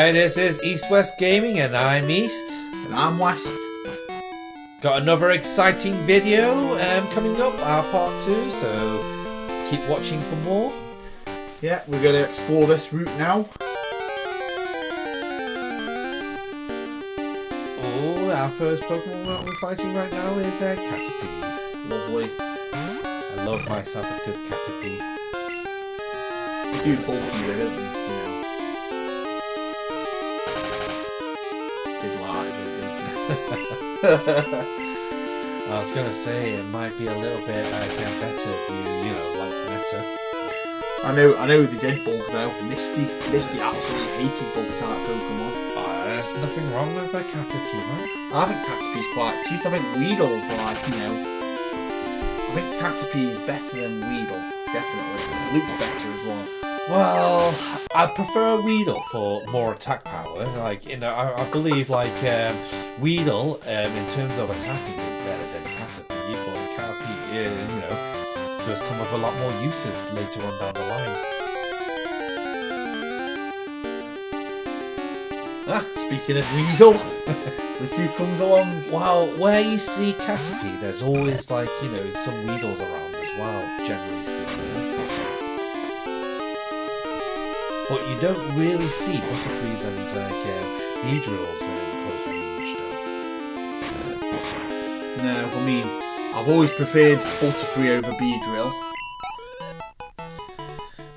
Hi, this is East West Gaming, and I'm East. And I'm West. Got another exciting video coming up, our part 2, so keep watching for more. Yeah, we're going to explore this route now. Oh, our first Pokemon we're fighting right now is Caterpie. Lovely. I love myself a good Caterpie. We do bulky with it, don't we? You know. Did large, I was going to say it might be a little bit better if you like meta. I know they did bulk though. Misty absolutely hated bulk type Pokemon. Oh, there's nothing wrong with a Caterpie, man. I think Caterpie's quite cute. I think Weedle's I think Caterpie is better than Weedle, definitely. It looks better as well. Well, I prefer Weedle for more attack power. I believe Weedle in terms of attacking is better than Caterpie, but Caterpie, does come with a lot more uses later on down the line. Speaking of Weedle, look who comes along. Well, where you see Caterpie, there's always some Weedles around as well, generally speaking. But you don't really see Butterfrees and Beedrills in close range, though. No, I mean, I've always preferred Butterfree over Beedrill.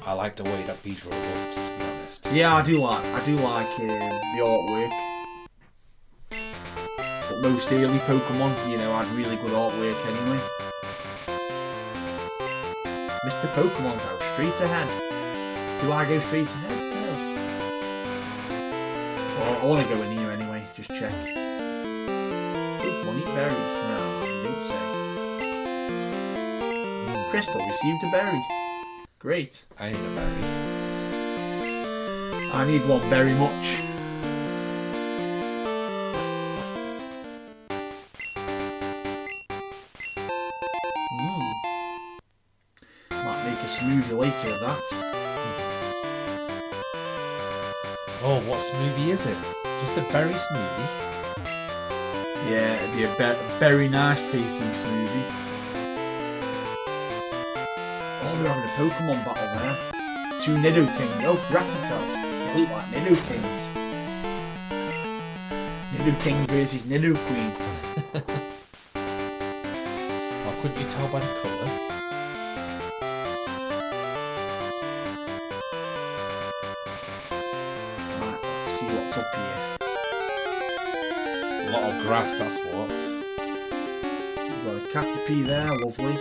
I like the way that Beedrill looks, to be honest. Yeah, I do like the artwork. But most early Pokemon, had really good artwork anyway. Mr. Pokemon though, straight ahead. Do I go straight ahead? No. Well, I want to go in here anyway, just check. Pokemon eat berries? No, you don't say. Crystal received a berry. Great. I need a berry. I need one very much. Might make a smoothie later of that. Oh, what smoothie is it? Just a berry smoothie? Yeah, it'd be a very nice tasting smoothie. Oh, they're having a Pokemon battle there. 2 Nidokings. Oh, Rattatas. They look like Nidokings. Nidoking versus Nidoqueen. Oh, couldn't you tell by the colour? Right, let's see what's up here. A lot of grass, that's what. We've got a Caterpie there, lovely.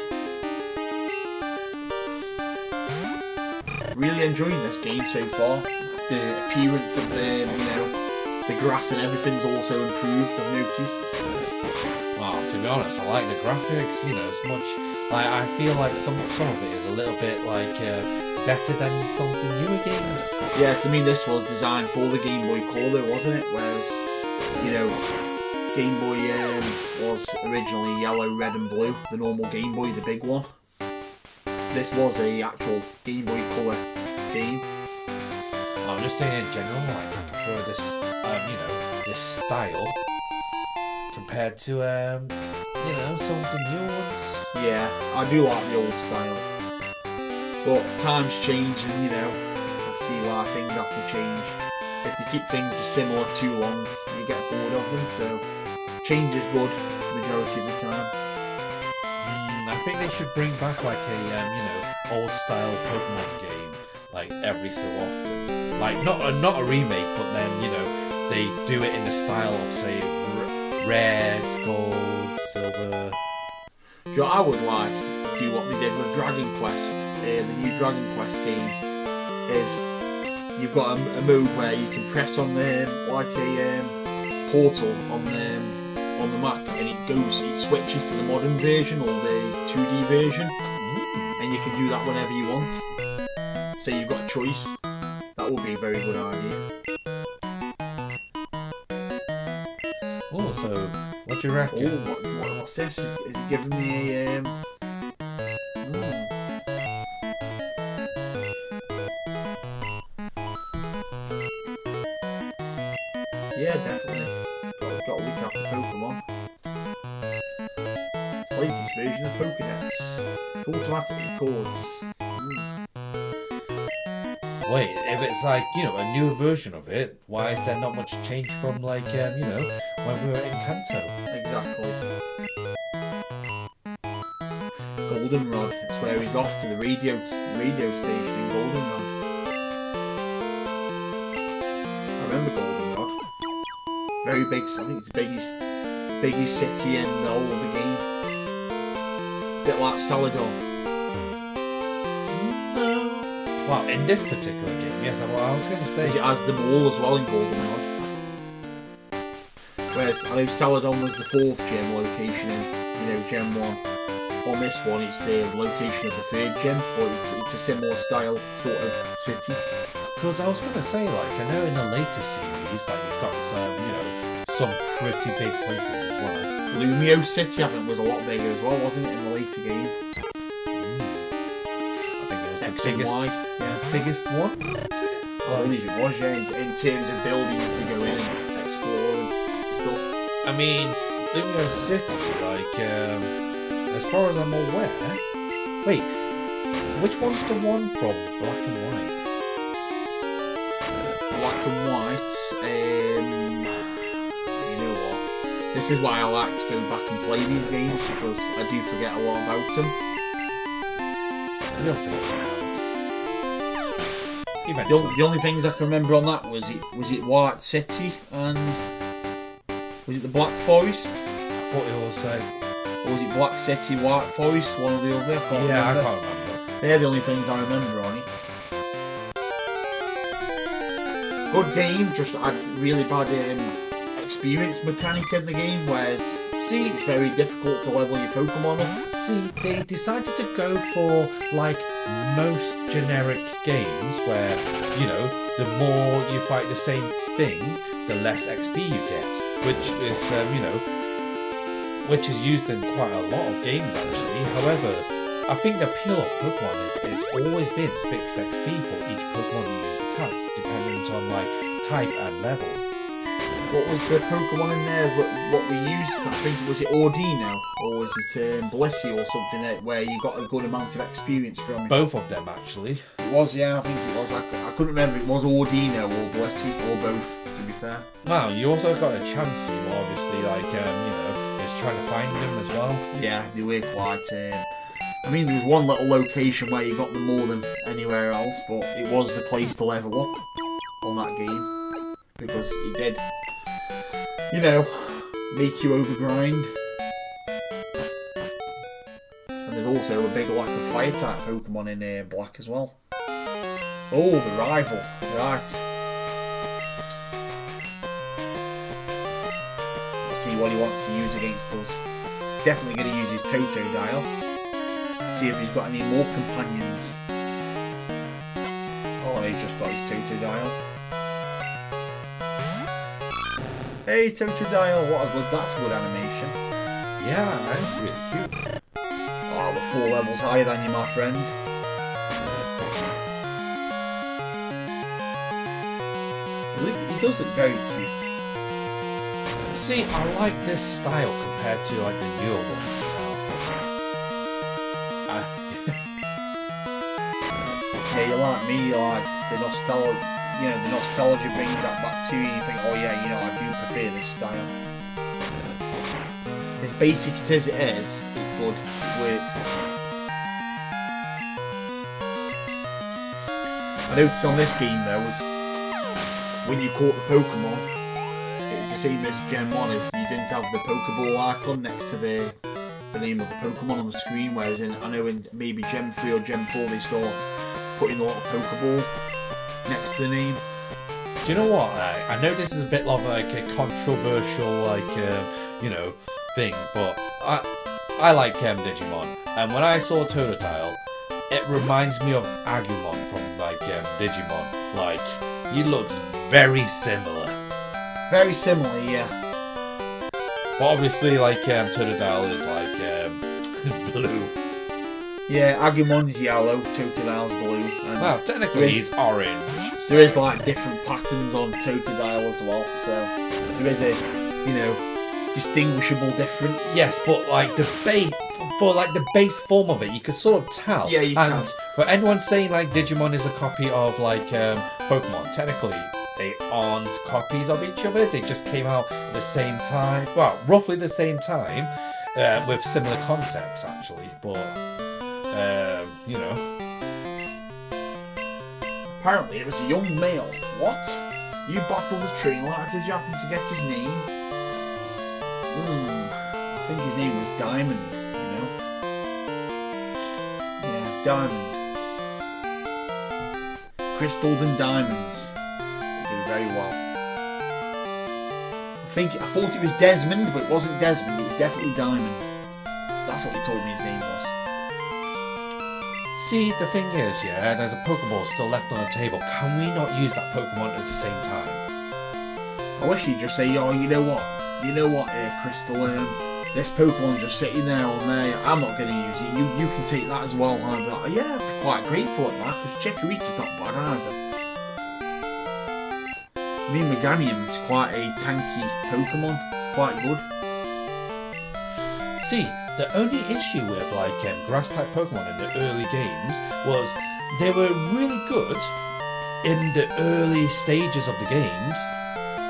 Really enjoying this game so far. The appearance of the grass and everything's also improved, I've noticed. Well, to be honest, I like the graphics, as much. I feel like some of it is a little bit better than some of the newer games. Yeah, to me this was designed for the Game Boy Color, wasn't it? Whereas, Game Boy was originally yellow, red and blue, the normal Game Boy, the big one. This was a actual Game Boy Color game. I'm just saying in general, I prefer this, this style compared to, some of the new ones. Yeah, I do like the old style. But times change and, I see why things have to change. If they keep things similar too long, you get bored of them, so change is good majority of the time. I think they should bring back old style Pokemon game, every so often. Not a remake, but then, they do it in the style of, say, reds, gold, silver. So I would like to do what they did with Dragon Quest. The new Dragon Quest game is you've got a mode where you can press on a portal on the map and it switches to the modern version or the 2D version, and you can do that whenever you want. So you've got a choice. That would be a very good idea. Oh, so what do you reckon? Oh, what's this? Is it giving me a Pokemon. Latest version of Pokédex. Automatically records. Wait, if it's like, you know, a newer version of it, why is there not much change from like, you know, when we were in Kanto? Exactly. Goldenrod. That's where he's off to the radio station in Goldenrod. I remember Goldenrod. Very big. I think it's the biggest city in the whole of the game. Bit like Saladon. Well, in this particular game, yes, I was going to say... It has the mall as well in Goldenrod. Whereas, I know Saladon was the 4th gym location in, you know, Gen 1. On this one, it's the location of the 3rd gym, but it's a similar style sort of city. Because I was going to say, like, I know in the later series, like, you've got some, you know, some pretty big places as well. Lumio City, I think, was a lot bigger as well, wasn't it, in the later game? I think it was X the and biggest... Y. Yeah. Biggest one, wasn't it? I believe it was, yeah, in terms of buildings to go in and explore and stuff. I mean, Lumio City, like, as far as I'm aware... Wait, which one's the one from Black and White? Black and White, you know what? This is why I like to go back and play these games, because I do forget a lot about them. You'll think about it. The only things I can remember on that was it White City and was it the Black Forest? I thought it was or was it Black City, White Forest, one or the other? I can't remember. I can't remember. They're the only things I remember on it. Good game, just had really bad experience mechanic in the game, whereas it's very difficult to level your Pokemon up. See, they decided to go for, like, most generic games where, you know, the more you fight the same thing, the less XP you get, which is, you know, which is used in quite a lot of games, actually. However, I think the appeal of Pokemon has always been fixed XP for each Pokemon you attack, dependent on, like, type and level. What was the Pokemon in there? What we used? I think was it Ordino or was it Blissey or something where you got a good amount of experience from it? Both of them, actually. It was, yeah. I think it was. I couldn't remember. It was Ordino or Blissey or both. To be fair. Wow, you also got a Chansey, well, obviously, like you know, is trying to find them as well. Yeah, they were quite. I mean, there was one little location where you got them more than anywhere else, but it was the place to level up on that game because it did. You know, make you overgrind. And there's also a big lack of fire type Pokemon in Black as well. Oh, the rival. Right. Let's see what he wants to use against us. Definitely going to use his Totodile. See if he's got any more companions. Oh, he's just got his Totodile. Hey Totodile, that's a good animation. Yeah, that's really cute. Oh, we're 4 levels higher than you, my friend. He does look very cute. See, I like this style compared to like the newer ones Yeah, you're like me, you like the nostalgia. You know, the nostalgia brings that back to you. You think, oh yeah, you know, I do prefer this style. As basic as it is, it's good. It works. I noticed on this game though was when you caught the Pokemon, it's the same as Gen 1 is you didn't have the Pokeball icon next to the name of the Pokemon on the screen, whereas I know in maybe Gen 3 or Gen 4 they start putting a lot of Pokeball next to the name. Do you know what? I know this is a bit of like a controversial, like you know, thing, but I like Digimon, and when I saw Totodile, it reminds me of Agumon from like Digimon. Like he looks very similar. Very similar, yeah. But obviously, like Totodile is like blue. Yeah, Agumon's yellow, Totodile's blue. And well, technically he's orange. There is like different patterns on Totodile as well, so there is a, you know, distinguishable difference. Yes, but like the base form of it, you could sort of tell. Yeah, you and can. for anyone saying like Digimon is a copy of like Pokemon, technically they aren't copies of each other. They just came out at the same time. Well, roughly the same time, with similar concepts actually. But you know. Apparently, it was a young male. What? You battled the trainer. How did you happen to get his name? I think his name was Diamond. You know? Yeah, Diamond. Crystals and diamonds. They do very well. I thought it was Desmond, but it wasn't Desmond. It was definitely Diamond. That's what he told me his name was. See, the thing is, yeah, there's a Pokeball still left on the table. Can we not use that Pokemon at the same time? I wish he'd just say, oh, you know what, Crystal, this Pokemon's just sitting there on there. I'm not going to use it. You can take that as well. And I'd be like, yeah, I'd be quite grateful at that, because Chikorita's not bad either. I mean, Meganium's quite a tanky Pokemon. Quite good. See, the only issue with like grass-type Pokemon in the early games was they were really good in the early stages of the games,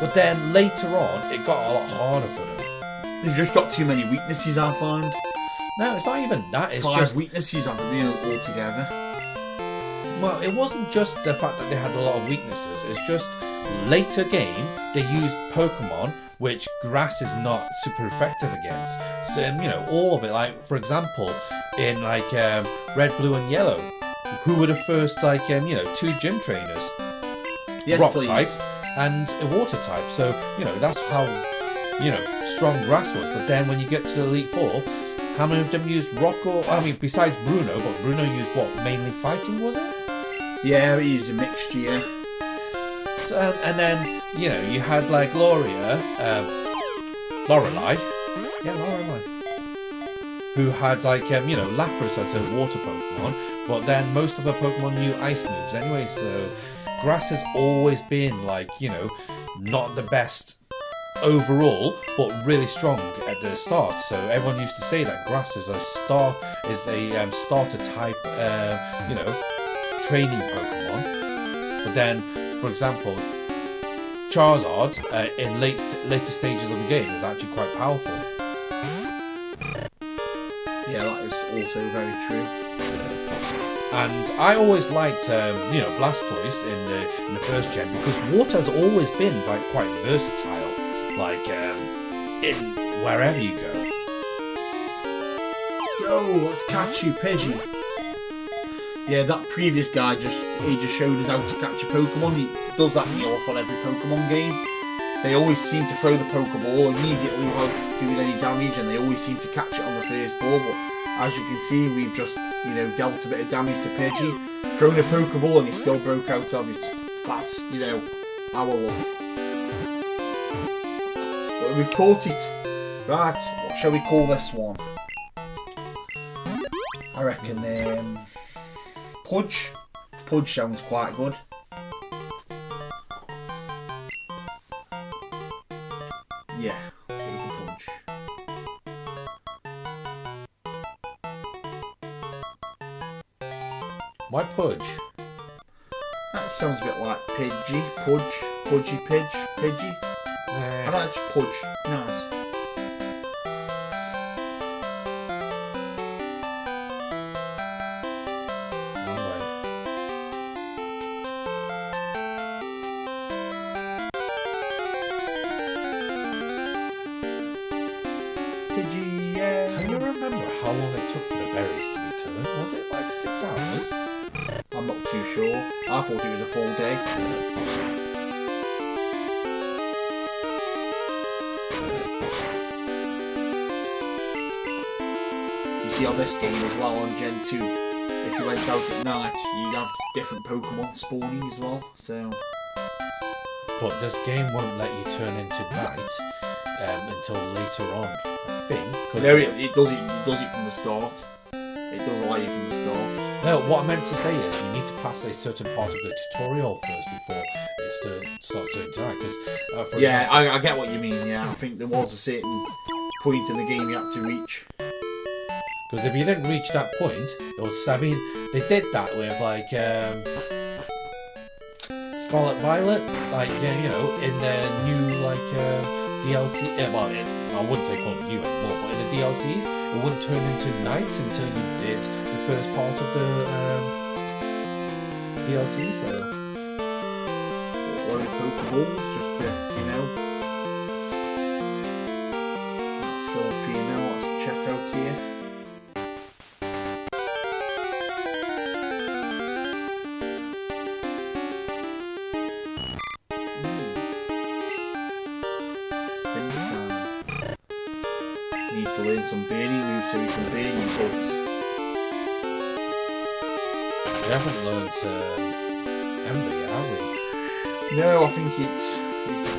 but then later on it got a lot harder for them. They've just got too many weaknesses, I find. No, it's not even that. It's 5 just weaknesses, altogether. well, it wasn't just the fact that they had a lot of weaknesses. It's just later game they used Pokemon which grass is not super effective against. So, you know, all of it, like, for example, in, like, Red, Blue and Yellow, who were the first, like, 2 gym trainers? Yes, Rock please. type and a water type. So, that's how, strong grass was. But then when you get to the Elite Four, how many of them used rock besides Bruno, but Bruno used what? Mainly fighting, was it? Yeah, he used a mixture, yeah. So, and then, you had like Lorelei, who had like, Lapras as a water Pokemon, but then most of her Pokemon knew ice moves anyway, so grass has always been like, not the best overall, but really strong at the start. So everyone used to say that grass is a starter type, training Pokemon. But then, for example, Charizard in later stages of the game is actually quite powerful. Yeah, that is also very true. And I always liked, Blastoise in the first gen because water has always been like quite versatile, like in wherever you go. Yo, let's catch you, Pidgey. Yeah, that previous guy just showed us how to catch a Pokemon. He does that in off on every Pokemon game. They always seem to throw the Pokeball immediately without doing any damage, and they always seem to catch it on the first ball. But as you can see, we've just dealt a bit of damage to Pidgey, thrown a Pokeball, and he still broke out of it. That's our luck. But we've caught it. Right, what shall we call this one? I reckon Pudge. Pudge sounds quite good. Yeah, Pudge. Why Pudge? That sounds a bit like Pidgey, Pudge, Pudgy, Pidgey. I like Pudge. Nice. Can you remember how long it took for the berries to return? Was it like 6 hours? I'm not too sure. I thought it was a full day. You see on this game as well, on Gen 2, if you went out at night, you'd have different Pokemon spawning as well, so... But this game won't let you turn into night until later on, I think. No, it does it from the start. It does allow you from the start. No, what I meant to say is you need to pass a certain part of the tutorial first before it starts to interact. Because yeah, I get what you mean. Yeah, I think there was a certain point in the game you had to reach. Because if you didn't reach that point, it was. I mean, they did that with like Scarlet Violet, like you know, in the new like DLC. Well, I wouldn't say called new anymore, but in the DLCs, it wouldn't turn into night until you did the first part of the DLC. So, what are Pokeballs? Just to, you know, let's go up here now. Let's check out here. Need to learn some burning moves so we can burn you folks. we haven't learned Ember yet, have we? No, I think it's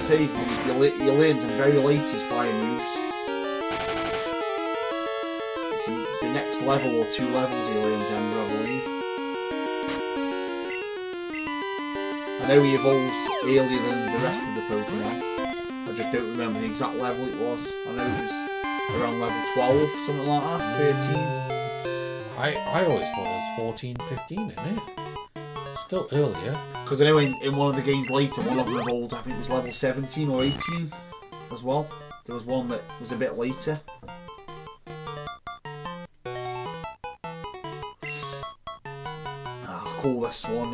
safe. You learn some very latest fire moves. It's the next level or 2 levels you learn Ember, I believe. I know he evolves earlier than the rest of the Pokemon. I just don't remember the exact level it was. I know it was around level 12, something like that, 13. I always thought it was 14, 15, isn't it? Still earlier. Because I know in one of the games later, one of them evolved, I think it was level 17 or 18 as well. There was one that was a bit later. I'll call this one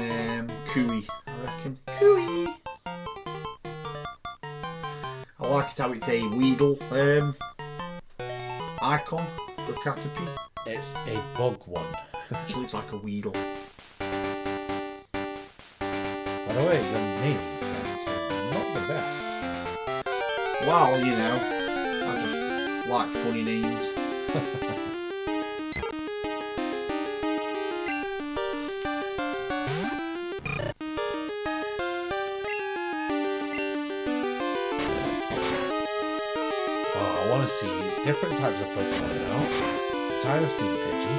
Cooey, I reckon. Cooey! I like it how it's a Weedle icon for Caterpie. It's a bug one. Which looks like a Weedle. By the way, the name sense is not the best. Well, you know, I just like funny names. I want to see different types of Pokemon now. I'm tired of seeing Pidgey.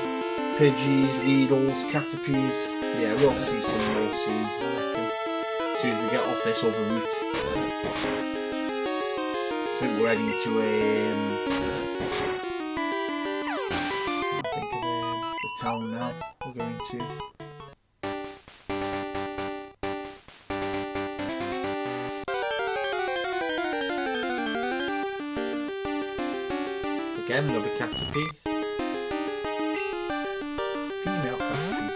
Pidgeys, Weedles, Caterpies. Yeah, we'll see some more soon, I reckon. As soon as we get off this other route. So we're heading to I think of the town now. We're going to. Again, another Caterpie. Female Caterpie.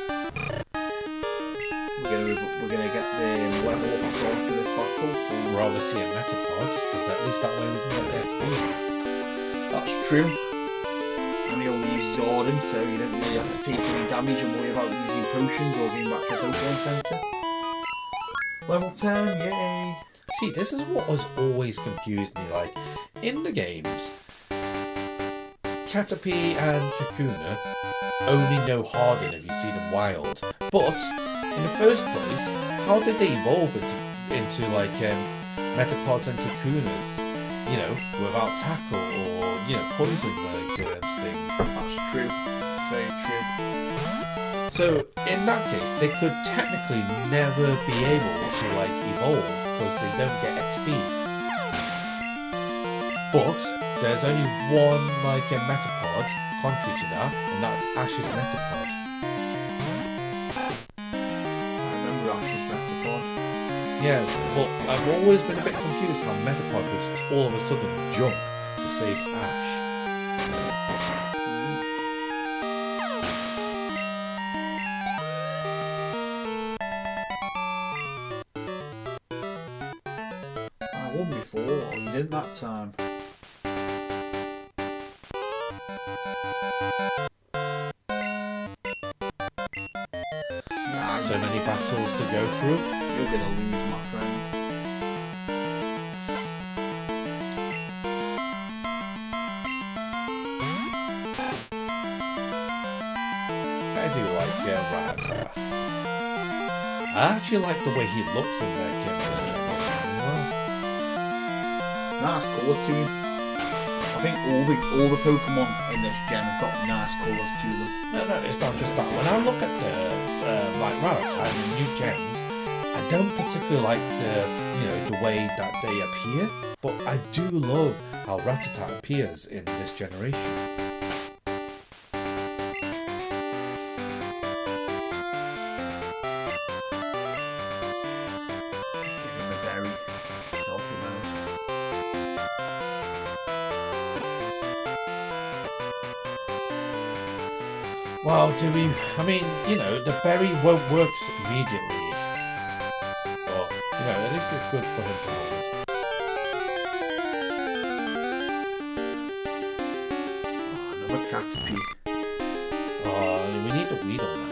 We're gonna get the level up after this battle. So I'd rather see a Metapod, because at least that way we can get the XP. that's true. And he only uses Ardent, so you don't really have to take any damage and worry about using potions or going back to the Pokemon Center. Level 10, yay! See, this is what has always confused me. Like, in the games, Caterpie and Kakuna only know Harden if you see them wild. But in the first place, how did they evolve into like Metapods and Kakunas? You know, without tackle or poison like sting. That's true. Very true. So in that case, they could technically never be able to like evolve because they don't get XP. But there's only one like a Metapod contrary to that, and that's Ash's Metapod. I remember Ash's Metapod. Yes, but I've always been a bit confused how Metapod would just all of a sudden jump to save Ash. I won before, or you didn't that time. So many battles to go through. You're gonna lose, my friend. I do like Rattata. I actually like the way he looks in that game as well. Nice colour to him. I think all the Pokemon in this gen have got nice colours to them. No, it's not just that. When I look at the like Rattata and the new gens, I don't particularly like the way that they appear, but I do love how Rattata appears in this generation. Well, I mean, the berry won't work immediately. But, at least it's good for him to hold. Oh, another Caterpie. Oh, we need a Weedle now.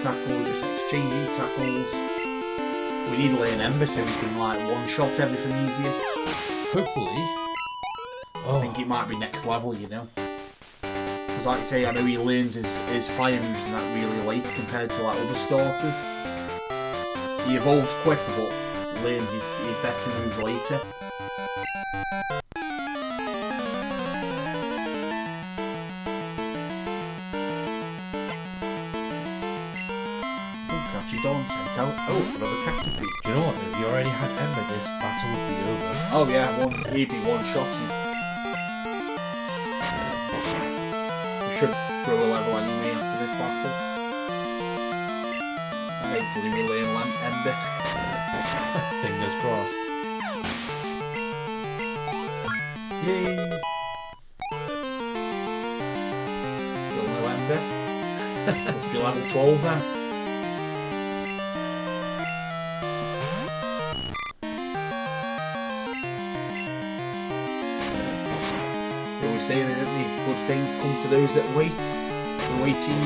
Tackle, just exchanging tackles. We need to lay an Ember so we can one-shot everything easier. Hopefully. I think it might be next level, Because like I say, I know he learns his fire moves and that really late compared to other starters. He evolves quicker but learns his better moves later. Dawn sent out. Oh, another Caterpie. Do you know what? If you already had Ember, this battle would be over. Oh yeah, he'd be one-shotted. We should grow a level anyway after this battle. And hopefully we learn Ember. Fingers crossed. Yay! Still no Ember. Must be level 12 then. Say that good things come to those that wait. We're waiting,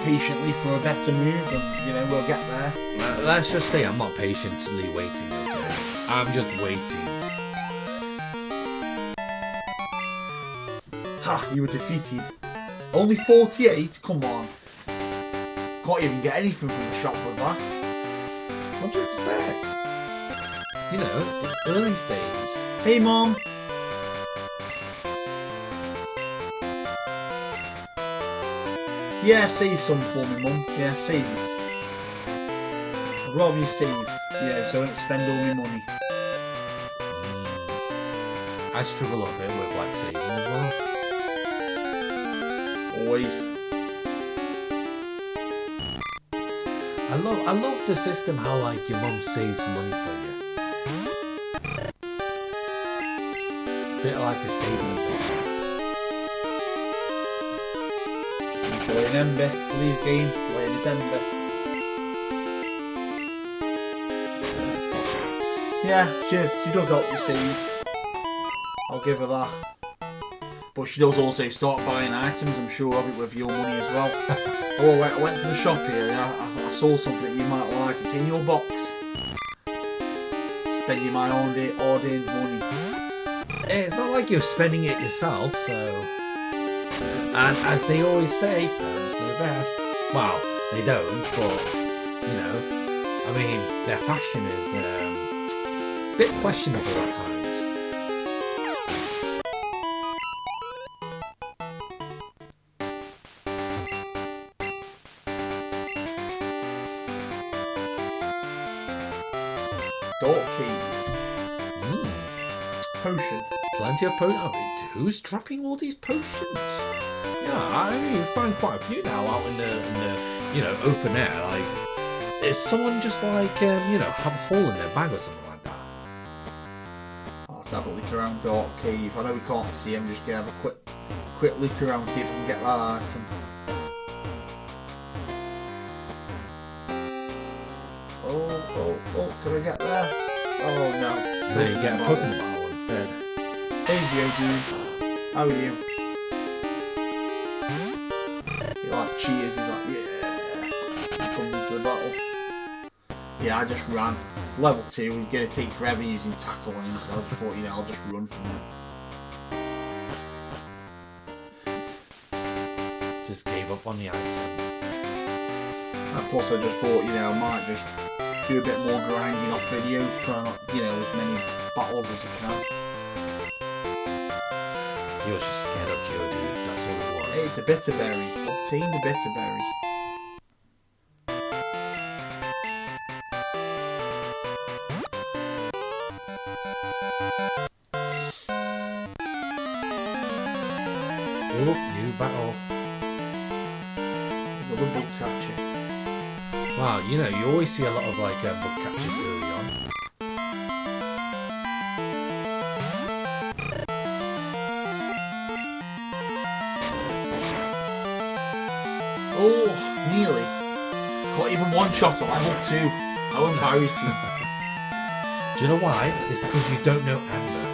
patiently for a better move, and we'll get there. Let's just say I'm not patiently waiting. Okay, I'm just waiting. Ha! You were defeated. Only 48. Come on. Can't even get anything from the shop with that. What do you expect? It's early stage. Hey, Mom. Yeah, save some for me, Mum. Yeah, save it. I'd rather you save, so I don't spend all my money. I struggle a bit with saving as well. Always. I love the system how your mum saves money for you. Bit like a savings account. Play an Ember, please game, play this Ember. Yeah, she does help you save. I'll give her that. But she does also start buying items, I'm sure of it, with your money as well. Oh, I went to the shop here and I saw something you might like. It's in your box. Spending my ordained money. It's not like you're spending it yourself, so... And as they always say, parents know best. Well, they don't, but, their fashion is a bit questionable at times. Dark key. Potion. Plenty of potions. Who's dropping all these potions? Yeah, you find quite a few now out in the open air. Is someone just have a hole in their bag or something like that? Let's have a look around Dark Cave. I know we can't see him, just gonna have a quick look around, see if we can get that item. Oh, can I get there? Oh no. No, you get a Pokemon bottle instead. Hey Johto, how are you? Cheers, he's like, yeah. He comes into the battle. Yeah, I just ran. Level 2, you're going to take forever using tackle on him, so I just thought, I'll just run from him. Just gave up on the item. And plus I just thought, I might just do a bit more grinding off video, try not, as many battles as I can. You're just scared of Geodude, that's all it was. Hey, it's a bitter berry. Obtain the bitter berry. Oh, new battle. Another bug catcher. Wow, you know, you always see a lot of like bug catchers early on. Oh, nearly. Got even one shot at level 2. How embarrassing. Do you know why? It's because you don't know Amber.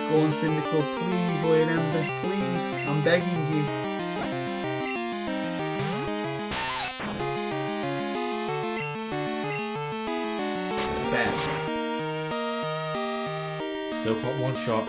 Go on, Cyndaquil, please learn Ember, please. I'm begging you. Bear. Still got one shot.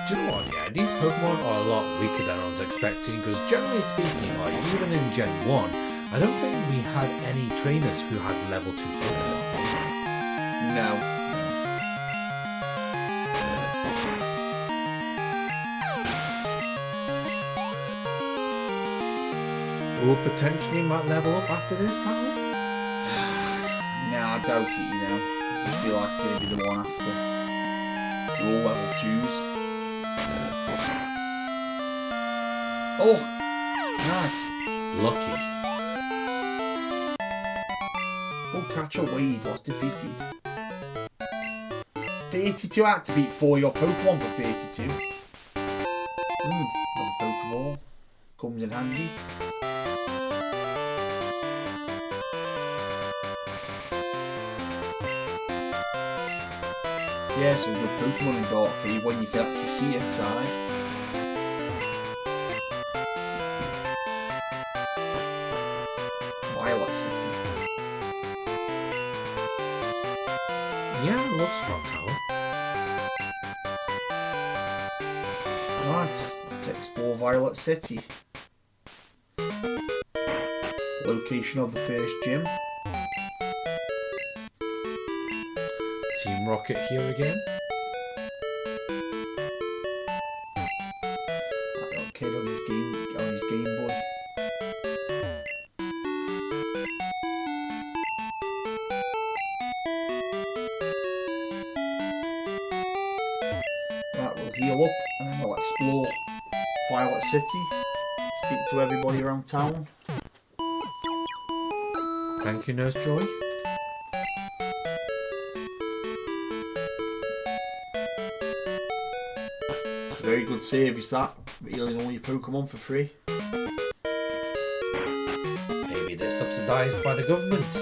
Do you know what? Yeah, these Pokemon are a lot weaker than I was expecting because generally speaking, like even in Gen 1, I don't think we had any trainers who had level 2 Pokemon. No. Will potentially might level up after this battle? No, I doubt it, you know. I just feel like it's going to be the one after. They're all level 2s. Oh! Nice. Lucky. Bug catcher Wade was defeated. 32 out to beat 4 your Pokemon for 32. Another Pokeball. Comes in handy. Yeah, some good Pokemon in Dark Cave when you can actually see inside. Violet City. Yeah, it looks strong tower. Right, let's explore Violet City. Location of the first gym. Team Rocket here again. That little kid on his Game Boy. Right, we'll heal up and then we'll explore Violet City. Speak to everybody around town. Thank you, Nurse Joy. Very good service that, healing all your Pokemon for free. Maybe they're subsidised by the government.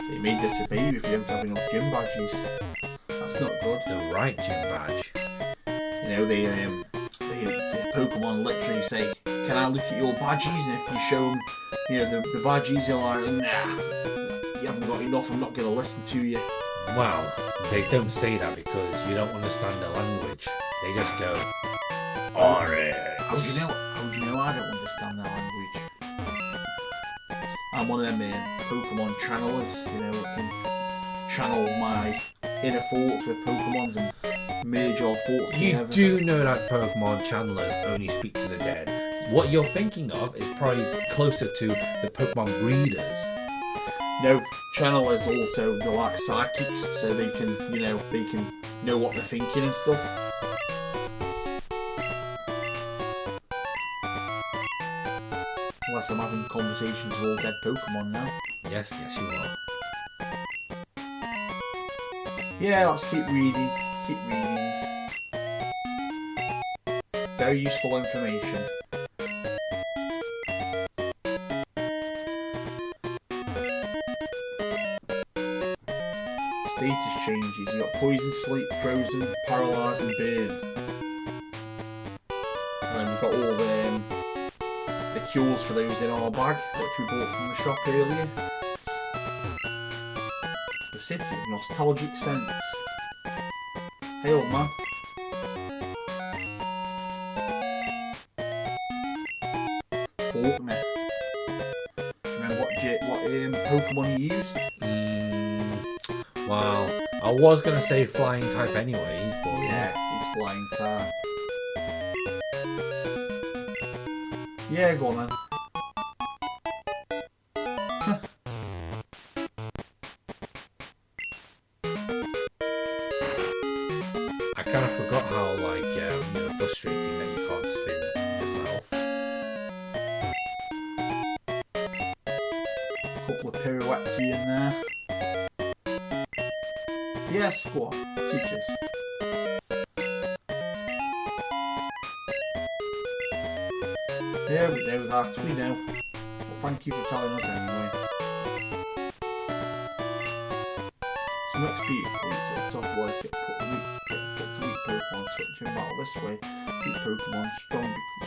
They may disappear you if you don't have enough gym badges. That's not good. The right gym badge. You know, the Pokemon literally say, can I look at your badges? And if you show them, you know, the badges, you're like, nah, you haven't got enough, I'm not going to listen to you. Well, they don't say that because you don't understand the language. They just go, Orange. How do you know I don't understand that language? I'm one of them Pokemon channelers, you know, that can channel my inner thoughts with Pokemons and merge our thoughts You together. do know that Pokemon channelers only speak to the dead. What you're thinking of is probably closer to the Pokemon breeders. No, channelers also, they're like psychics, so they can, you know, know what they're thinking and stuff. Unless I'm having conversations with all dead Pokemon now. Yes, you are. Yeah, let's keep reading. Very useful information. Status changes. You got poison, sleep, frozen, paralysed, and burn. And then we've got all the cures for those in our bag, which we bought from the shop earlier. city of nostalgic scents. Hey old man. Fork me. Do you remember what Pokemon you used? Well, I was going to say flying type anyways, but... Yeah, it's flying type. Yeah, go on then. I kind of forgot how, like, frustrating that you can't spin yourself. Couple of pirouettes in there. Yes, what? Teachers. Yeah, we know that, we know. Well, thank you for telling us anyway. Some XP points at the top of the list get put to weak Pokemon, switching battle this way. Weak Pokemon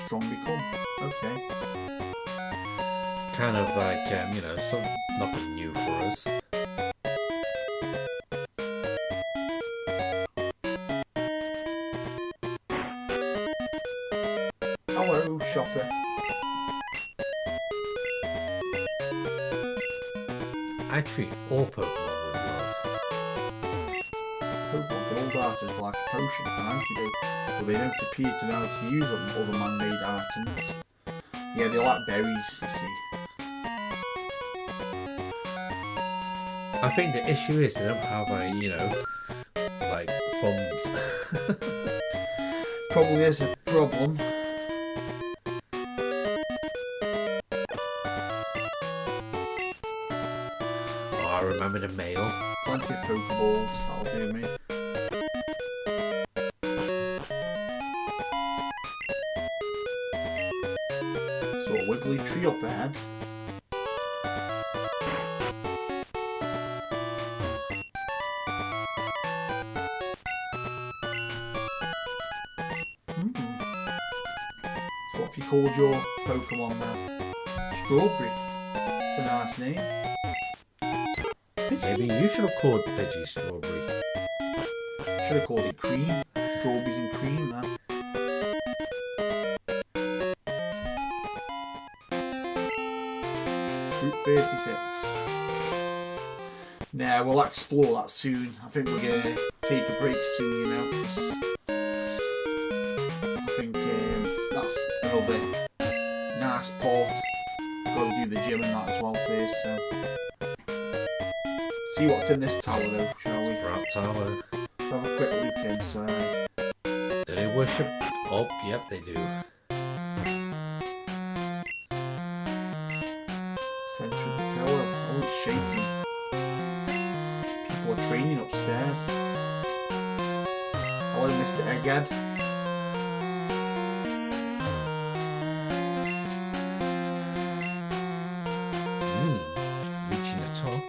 strong become. Okay. Kind of like, nothing new for us. Hello, shopper. I treat all Pokemon with love. Pokemon can all dart as like a potion and antidote, but they don't appear to know how to use other man-made items. Yeah, they like berries, you see. I think the issue is they don't have like thumbs. Probably is a problem. Oh, I remember the mail. Plenty of Pokeballs, that'll do me. So a wiggly tree up ahead. So what have you called your Pokemon then? Strawberry. It's a nice name. Maybe you should have called Pidgey Strawberry. Should have called it Cream. Strawberries and cream, man. Route 36. Now, we'll explore that soon. I think we're going to take a break soon, 'cause I think that's another nice part. Got to do the gym and that as well first, so... See what's in this tower though, shall we? Sprout Tower. Let's have a quick look inside. Do they worship? Oh, yep, they do. Centre of the tower. Oh, it's shaking. People are training upstairs. Hello, Mr. Egghead. Reaching the top.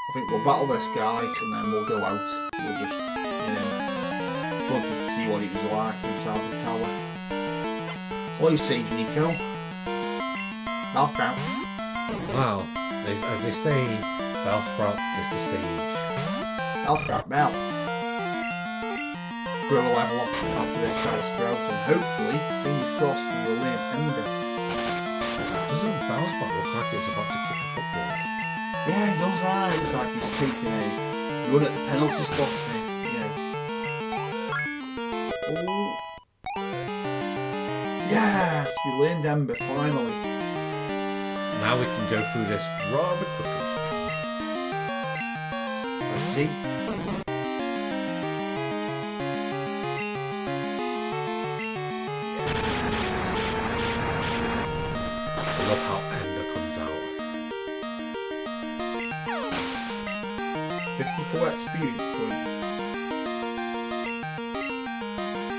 I think we'll battle this guy and then we'll go out. We'll just, just wanted to see what he was like inside the tower. Hello, Sage Nico. Bellsprout. Wow, as they say, Bellsprout is the sage. Bellsprout, Bell. Grow a level up after this Bellsprout and hopefully, fingers crossed, we will learn Ender. Doesn't Bellsprout look like it's about to kick a football? Yeah, he does that. It looks like he's taking a run at the penalty spot. Oh. Yes, we learned Ember finally. Now we can go through this rather quickly. Let's see. I love how Ender comes out. 54 experience points.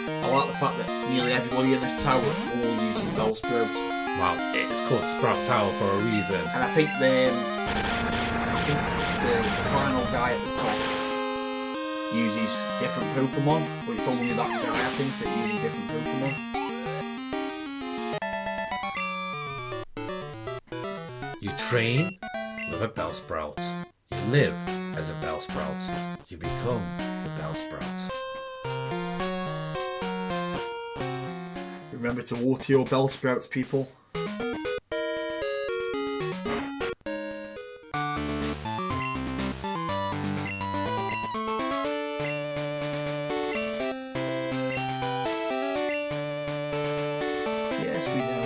I like the fact that nearly everybody in this tower all uses Bellsprout. Well, it's called Sprout Tower for a reason. And I think it's the final guy at the top uses different Pokemon, but it's only that guy I think that uses different Pokemon. train with a Bellsprout. You live as a Bellsprout. You become the Bellsprout. Remember to water your Bellsprouts, people. Yes, we know.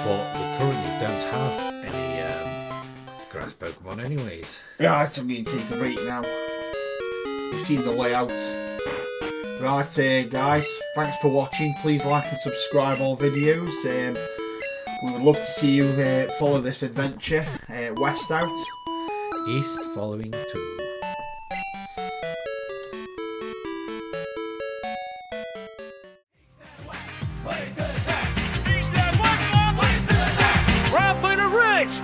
But we currently don't have any grass Pokemon anyways. Right, I'm going to take a break now. You've seen the layout. Right, guys, thanks for watching. Please like and subscribe our videos. We would love to see you follow this adventure west out. East following too.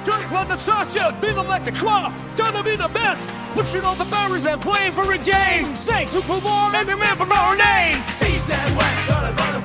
Drink like the Sasha, feeling like the club, gonna be the best. Pushing all the barriers and playing for a game. Say Super Bowl and remember our name. East and West, gonna run